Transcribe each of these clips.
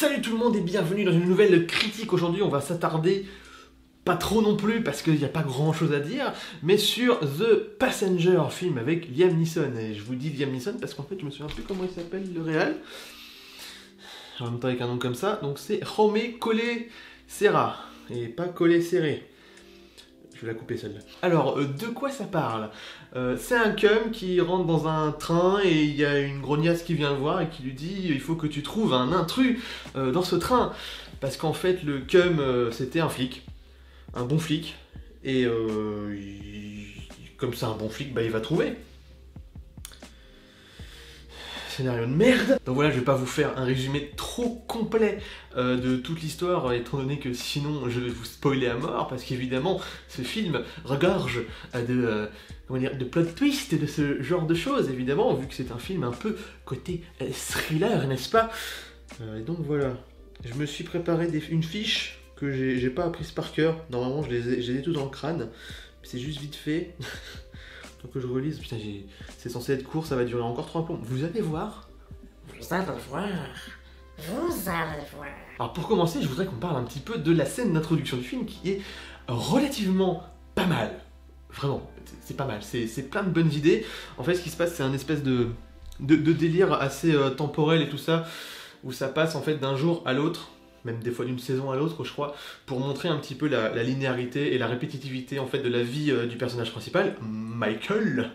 Salut tout le monde et bienvenue dans une nouvelle critique. Aujourd'hui on va s'attarder, pas trop non plus parce qu'il n'y a pas grand chose à dire, mais sur The Passenger, film avec Liam Neeson. Et je vous dis Liam Neeson parce qu'en fait je me souviens plus comment il s'appelle le réal. En même temps avec un nom comme ça, donc c'est Jaume Collet-Serra et pas Collet-Serré. Je vais la couper celle-là. Alors, de quoi ça parle? C'est un cum qui rentre dans un train et il y a une grognasse qui vient le voir et qui lui dit il faut que tu trouves un intrus dans ce train. Parce qu'en fait, le cum, c'était un flic, un bon flic. Et comme c'est un bon flic, bah, il va trouver. Scénario de merde. Donc voilà, je vais pas vous faire un résumé trop complet de toute l'histoire, étant donné que sinon je vais vous spoiler à mort, parce qu'évidemment ce film regorge de plot twist et de ce genre de choses, évidemment, vu que c'est un film un peu côté thriller, n'est-ce pas? Et donc voilà, je me suis préparé une fiche que j'ai pas apprise par cœur, normalement je les ai tous dans le crâne, c'est juste vite fait. Donc que je relise, putain, c'est censé être court, ça va durer encore 3 plombs. Vous allez voir. Vous allez voir. Vous allez voir. Alors pour commencer, je voudrais qu'on parle un petit peu de la scène d'introduction du film qui est relativement pas mal. Vraiment, c'est pas mal, c'est plein de bonnes idées. En fait, ce qui se passe, c'est un espèce de délire assez temporel et tout ça, où ça passe en fait d'un jour à l'autre, même des fois d'une saison à l'autre, je crois, pour montrer un petit peu la linéarité et la répétitivité en fait de la vie du personnage principal, Michael,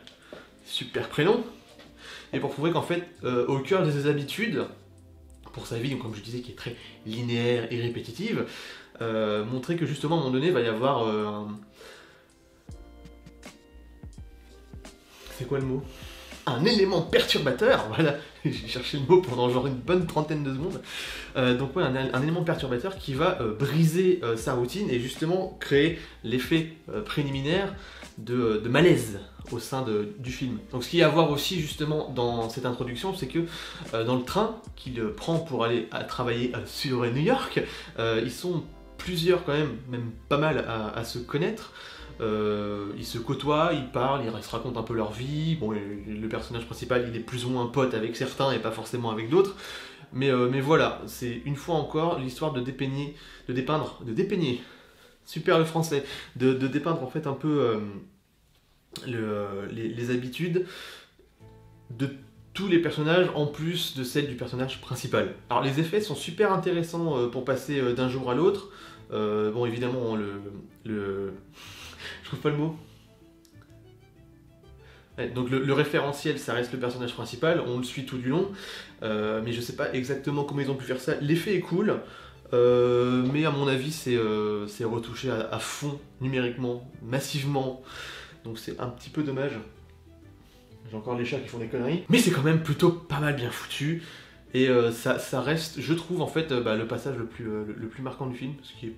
super prénom, et pour prouver qu'en fait, au cœur de ses habitudes, pour sa vie, donc comme je disais, qui est très linéaire et répétitive, montrer que justement à un moment donné, il va y avoir c'est quoi le mot? Un élément perturbateur, voilà, j'ai cherché le mot pendant genre une bonne trentaine de secondes. Donc ouais, un élément perturbateur qui va briser sa routine et justement créer l'effet préliminaire de malaise au sein du film. Donc ce qu'il y a à voir aussi justement dans cette introduction, c'est que dans le train qu'il prend pour aller travailler sur New York, ils sont plusieurs quand même pas mal à se connaître. Ils se côtoient, ils parlent, ils se racontent un peu leur vie. Bon, le personnage principal, il est plus ou moins pote avec certains et pas forcément avec d'autres. Mais voilà, c'est une fois encore l'histoire de dépeindre, super le français, de dépeindre en fait un peu les habitudes de tous les personnages en plus de celles du personnage principal. Alors les effets sont super intéressants pour passer d'un jour à l'autre. Bon évidemment je trouve pas le mot. Ouais, donc le référentiel, ça reste le personnage principal, on le suit tout du long, mais je sais pas exactement comment ils ont pu faire ça. L'effet est cool, mais à mon avis c'est retouché à fond, numériquement, massivement, donc c'est un petit peu dommage. J'ai encore les chats qui font des conneries, mais c'est quand même plutôt pas mal bien foutu, et ça reste, je trouve en fait, le passage le plus marquant du film, ce qui est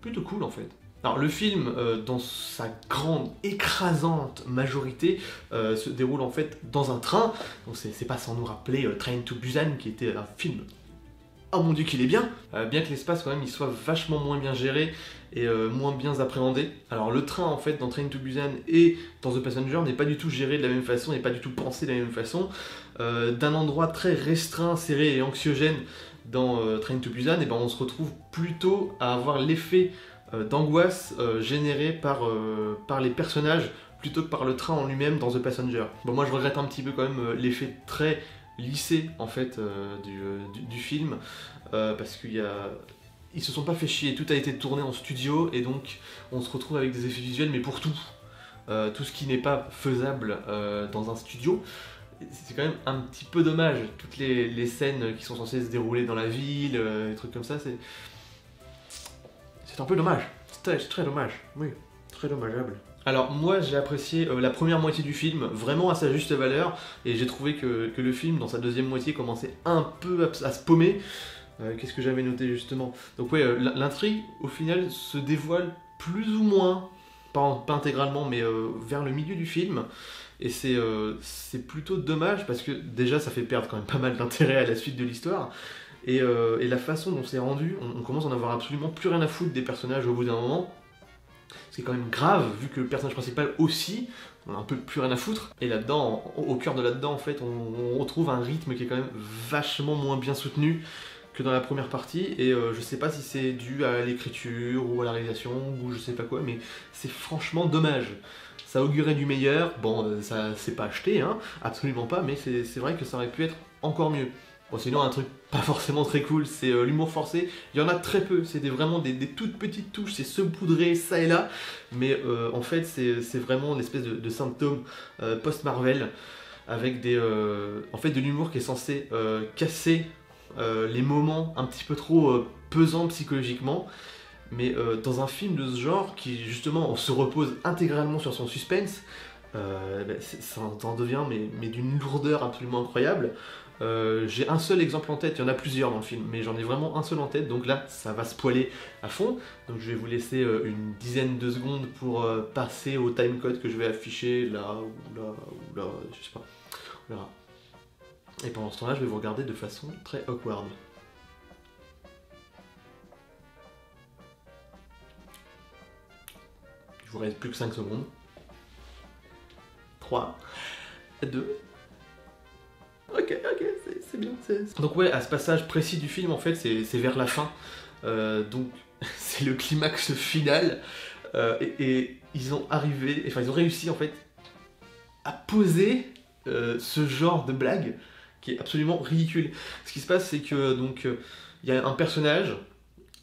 plutôt cool en fait. Alors le film, dans sa grande, écrasante majorité, se déroule en fait dans un train, donc c'est pas sans nous rappeler Train to Busan, qui était un film, oh mon dieu qu'il est bien, bien que l'espace quand même il soit vachement moins bien géré et moins bien appréhendé. Alors le train en fait dans Train to Busan et dans The Passenger n'est pas du tout géré de la même façon, n'est pas du tout pensé de la même façon. D'un endroit très restreint, serré et anxiogène dans Train to Busan, et ben on se retrouve plutôt à avoir l'effet d'angoisse générée par les personnages plutôt que par le train en lui-même dans The Passenger. Bon, moi je regrette un petit peu quand même l'effet très lissé en fait du film, parce ils se sont pas fait chier, tout a été tourné en studio et donc on se retrouve avec des effets visuels mais pour tout ce qui n'est pas faisable dans un studio. C'est quand même un petit peu dommage, toutes les scènes qui sont censées se dérouler dans la ville, des trucs comme ça, c'est un peu dommage, c'est très dommage, oui, très dommageable. Alors moi j'ai apprécié la première moitié du film vraiment à sa juste valeur, et j'ai trouvé que le film dans sa deuxième moitié commençait un peu à se paumer. Qu'est-ce que j'avais noté justement? Donc ouais, l'intrigue au final se dévoile plus ou moins, pas intégralement, mais vers le milieu du film. Et c'est plutôt dommage parce que déjà ça fait perdre quand même pas mal d'intérêt à la suite de l'histoire. Et la façon dont c'est rendu, on commence à en avoir absolument plus rien à foutre des personnages au bout d'un moment. Ce qui est quand même grave, vu que le personnage principal aussi, on a un peu plus rien à foutre. Et là-dedans, au cœur de là-dedans, en fait, on retrouve un rythme qui est quand même vachement moins bien soutenu que dans la première partie. Et je sais pas si c'est dû à l'écriture ou à la réalisation ou je sais pas quoi, mais c'est franchement dommage. Ça augurait du meilleur. Bon, ça c'est pas acheté, hein, absolument pas, mais c'est vrai que ça aurait pu être encore mieux. Bon, sinon, un truc pas forcément très cool, c'est l'humour forcé. Il y en a très peu, c'est vraiment des toutes petites touches, c'est saupoudré ça et là. Mais en fait, c'est vraiment une espèce de symptôme post-Marvel, avec en fait, de l'humour qui est censé casser les moments un petit peu trop pesants psychologiquement. Mais dans un film de ce genre, qui justement se repose intégralement sur son suspense, ça en devient mais d'une lourdeur absolument incroyable. J'ai un seul exemple en tête, il y en a plusieurs dans le film, mais j'en ai vraiment un seul en tête, donc là ça va spoiler à fond. Donc je vais vous laisser une dizaine de secondes pour passer au timecode que je vais afficher là ou là ou là, je sais pas, on verra. Et pendant ce temps-là, je vais vous regarder de façon très awkward. Il vous reste plus que 5 secondes. 3, 2... Ok, c'est bien. Donc ouais, à ce passage précis du film, en fait, c'est vers la fin. Donc c'est le climax final. Et ils ont réussi en fait à poser ce genre de blague qui est absolument ridicule. Ce qui se passe, c'est que donc il y a un personnage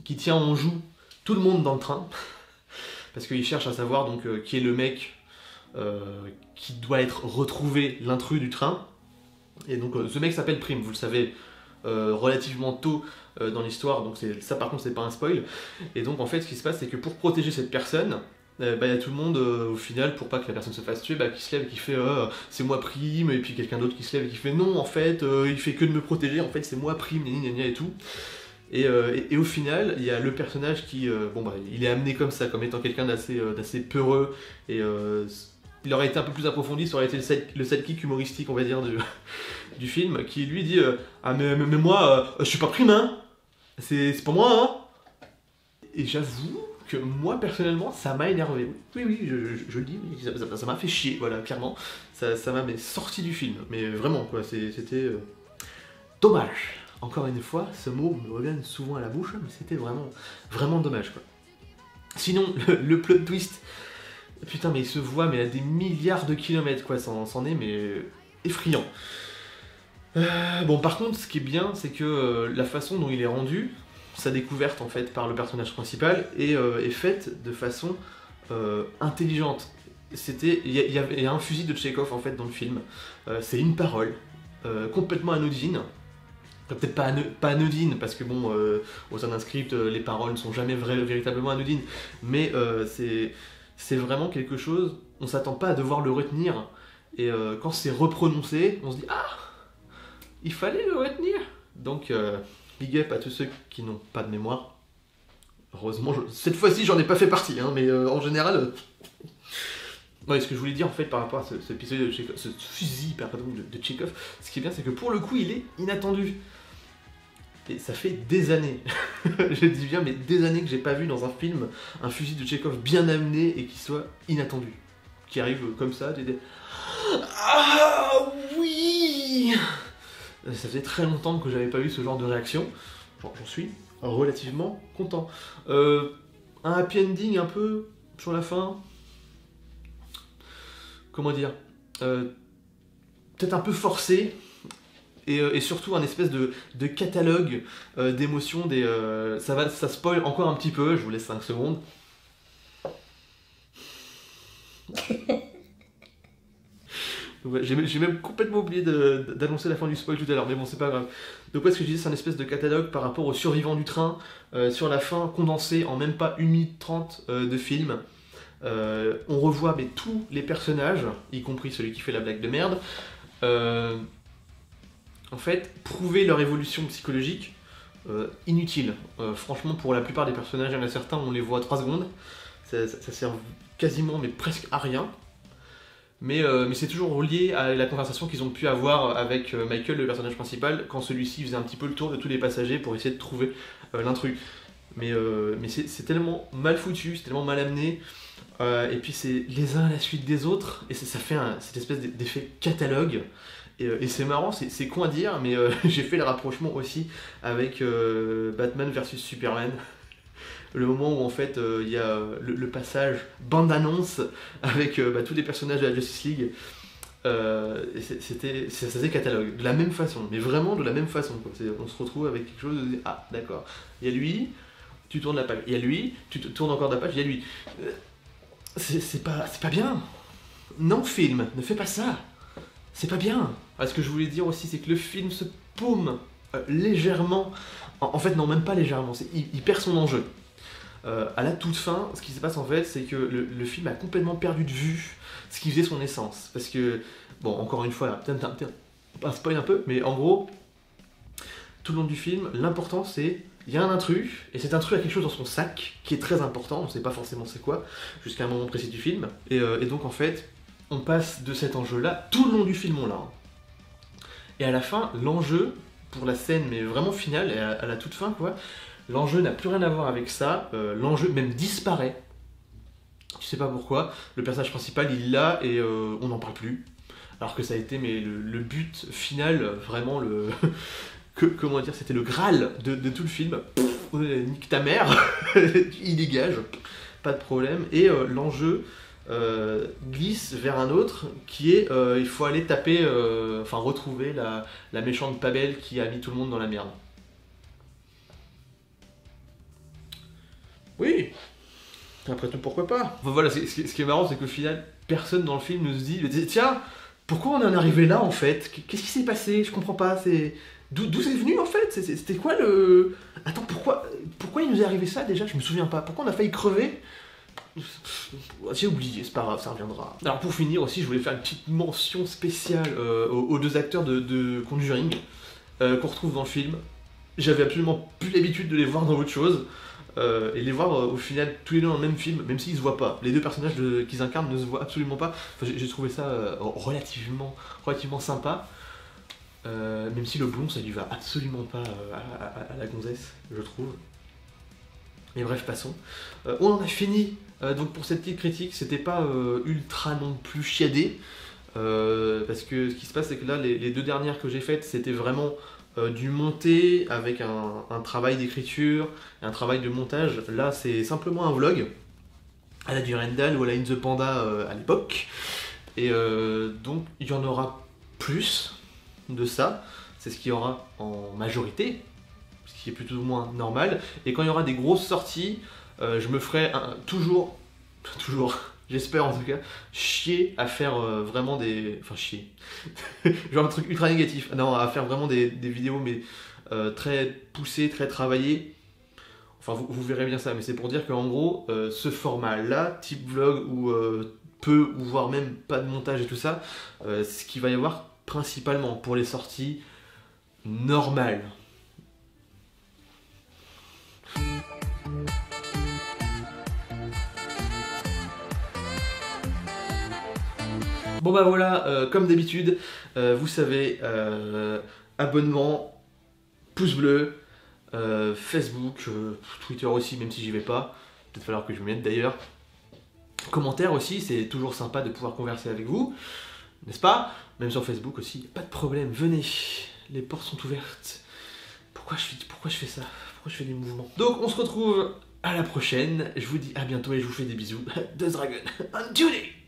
qui tient en joue tout le monde dans le train parce qu'il cherche à savoir donc qui est le mec qui doit être retrouvé, l'intrus du train. Et donc ce mec s'appelle Prime, vous le savez relativement tôt dans l'histoire, donc ça par contre c'est pas un spoil. Et donc en fait ce qui se passe c'est que pour protéger cette personne, il y a tout le monde au final, pour pas que la personne se fasse tuer, qui se lève et qui fait c'est moi Prime, et puis quelqu'un d'autre qui se lève et qui fait non en fait il fait que de me protéger, en fait c'est moi Prime, gna et tout. Et au final, il y a le personnage qui, il est amené comme ça, comme étant quelqu'un d'assez peureux, et il aurait été un peu plus approfondi, ça aurait été le sidekick humoristique, on va dire, du film, qui lui dit ah mais moi, je suis pas Prime, hein, c'est pas moi, hein. Et j'avoue que moi, personnellement, ça m'a énervé. Oui, je le dis, ça m'a fait chier, voilà, clairement. Ça m'a sorti du film, mais vraiment, quoi, c'était dommage. Encore une fois, ce mot me revient souvent à la bouche, mais c'était vraiment dommage, quoi. Sinon, le plot twist, putain, mais il se voit mais à des milliards de kilomètres, quoi, c'en est, mais effrayant. Bon, par contre, ce qui est bien, c'est que la façon dont il est rendu, sa découverte, en fait, par le personnage principal, est faite de façon intelligente. Il y a un fusil de Tchekhov, en fait, dans le film. C'est une parole, complètement anodine. Peut-être pas anodine, parce que bon, au sein d'un script, les paroles ne sont jamais véritablement anodines, mais c'est vraiment quelque chose, on s'attend pas à devoir le retenir, et quand c'est reprononcé, on se dit « Ah, il fallait le retenir !» Donc, big up à tous ceux qui n'ont pas de mémoire. Heureusement, cette fois-ci, j'en ai pas fait partie, hein, mais en général... Ouais, ce que je voulais dire en fait par rapport à ce épisode de Tchekhov, ce fusil de Tchekhov, ce qui est bien, c'est que pour le coup, il est inattendu. Et ça fait des années, je dis bien, mais des années que j'ai pas vu dans un film un fusil de Tchekhov bien amené et qui soit inattendu. Qui arrive comme ça, tu dis ah oui. Ça faisait très longtemps que j'avais pas eu ce genre de réaction. J'en suis relativement content. Un happy ending un peu sur la fin. Comment dire, peut-être un peu forcé, et surtout un espèce de catalogue d'émotions, ça spoil encore un petit peu, je vous laisse 5 secondes. J'ai même complètement oublié d'annoncer la fin du spoil tout à l'heure, mais bon, c'est pas grave. Donc, ce que je disais, c'est un espèce de catalogue par rapport aux survivants du train, sur la fin, condensé en même pas 1 minute 30 de film. On revoit tous les personnages, y compris celui qui fait la blague de merde, en fait, prouver leur évolution psychologique inutile. Franchement, pour la plupart des personnages, il y en a certains, on les voit 3 secondes, ça sert quasiment, mais presque à rien. Mais c'est toujours lié à la conversation qu'ils ont pu avoir avec Michael, le personnage principal, quand celui-ci faisait un petit peu le tour de tous les passagers pour essayer de trouver l'intrus. mais c'est tellement mal foutu, c'est tellement mal amené, et puis c'est les uns à la suite des autres, et ça fait cette espèce d'effet catalogue, et c'est marrant, c'est con à dire, mais j'ai fait le rapprochement aussi avec Batman versus Superman. Le moment où en fait il y a le passage bande-annonce avec tous les personnages de la Justice League. Ça faisait catalogue, de la même façon, mais vraiment de la même façon, quoi. On se retrouve avec quelque chose de... Ah, d'accord, il y a lui, tu tournes la page, il y a lui, tu tournes encore la page, il y a lui. C'est pas bien. Non, film, ne fais pas ça. C'est pas bien. Ah, ce que je voulais dire aussi, c'est que le film se paume légèrement. En fait, non, même pas légèrement, il perd son enjeu. À la toute fin, ce qui se passe en fait, c'est que le film a complètement perdu de vue ce qui faisait son essence. Parce que, bon, encore une fois, pas spoil un peu, mais en gros, tout le long du film, l'important c'est, il y a un intrus, et cet intrus a quelque chose dans son sac qui est très important, on sait pas forcément c'est quoi, jusqu'à un moment précis du film. Et donc en fait, on passe de cet enjeu-là, tout le long du film on l'a. Et à la fin, l'enjeu, pour la scène, mais vraiment finale, et à la toute fin, quoi, l'enjeu n'a plus rien à voir avec ça, l'enjeu même disparaît. Tu sais pas pourquoi, le personnage principal il l'a et on n'en parle plus. Alors que ça a été le but final, vraiment comment dire, c'était le Graal de tout le film. Nique ta mère, il dégage, pas de problème. Et l'enjeu glisse vers un autre qui est il faut aller taper, retrouver la méchante Pabelle qui a mis tout le monde dans la merde. Oui, après tout, pourquoi pas. Enfin, voilà, ce qui est marrant, c'est qu'au final, personne dans le film ne se dit tiens, pourquoi on en est arrivé là en fait? Qu'est-ce qui s'est passé? Je comprends pas. D'où c'est venu en fait? C'était quoi le... Attends, pourquoi il nous est arrivé ça déjà? Je me souviens pas. Pourquoi on a failli crever? J'ai oublié, c'est pas grave, ça reviendra. Alors pour finir aussi, je voulais faire une petite mention spéciale aux deux acteurs de Conjuring qu'on retrouve dans le film. J'avais absolument plus l'habitude de les voir dans autre chose. Et les voir au final tous les deux dans le même film, même s'ils se voient pas. Les deux personnages qu'ils incarnent ne se voient absolument pas. Enfin, j'ai trouvé ça relativement sympa. Même si le blond ça lui va absolument pas à la gonzesse, je trouve. Mais bref, passons. On en a fini donc pour cette petite critique. C'était pas ultra non plus chiadé. Parce que ce qui se passe, c'est que là, les deux dernières que j'ai faites, c'était vraiment du monté avec un travail d'écriture, un travail de montage. Là, c'est simplement un vlog à la Durandal ou à la In The Panda à l'époque. Et donc, il y en aura plus de ça. C'est ce qu'il y aura en majorité, ce qui est plutôt ou moins normal. Et quand il y aura des grosses sorties, je me ferai toujours, j'espère en tout cas, chier à faire vraiment des... Enfin chier, genre un truc ultra négatif. Non, à faire vraiment des vidéos mais très poussées, très travaillées. Enfin vous verrez bien ça, mais c'est pour dire qu'en gros, ce format-là, type vlog où peu ou voire même pas de montage et tout ça, c'est ce qu'il va y avoir principalement pour les sorties normales. Bon bah voilà, comme d'habitude, vous savez, abonnement, pouce bleu, Facebook, Twitter aussi, même si j'y vais pas, peut-être falloir que je m'y mette d'ailleurs. Commentaires aussi, c'est toujours sympa de pouvoir converser avec vous, n'est-ce pas? Même sur Facebook aussi, pas de problème, venez, les portes sont ouvertes. Pourquoi je fais ça? Pourquoi je fais des mouvements? Donc on se retrouve à la prochaine, je vous dis à bientôt et je vous fais des bisous. The Dragon, on duty!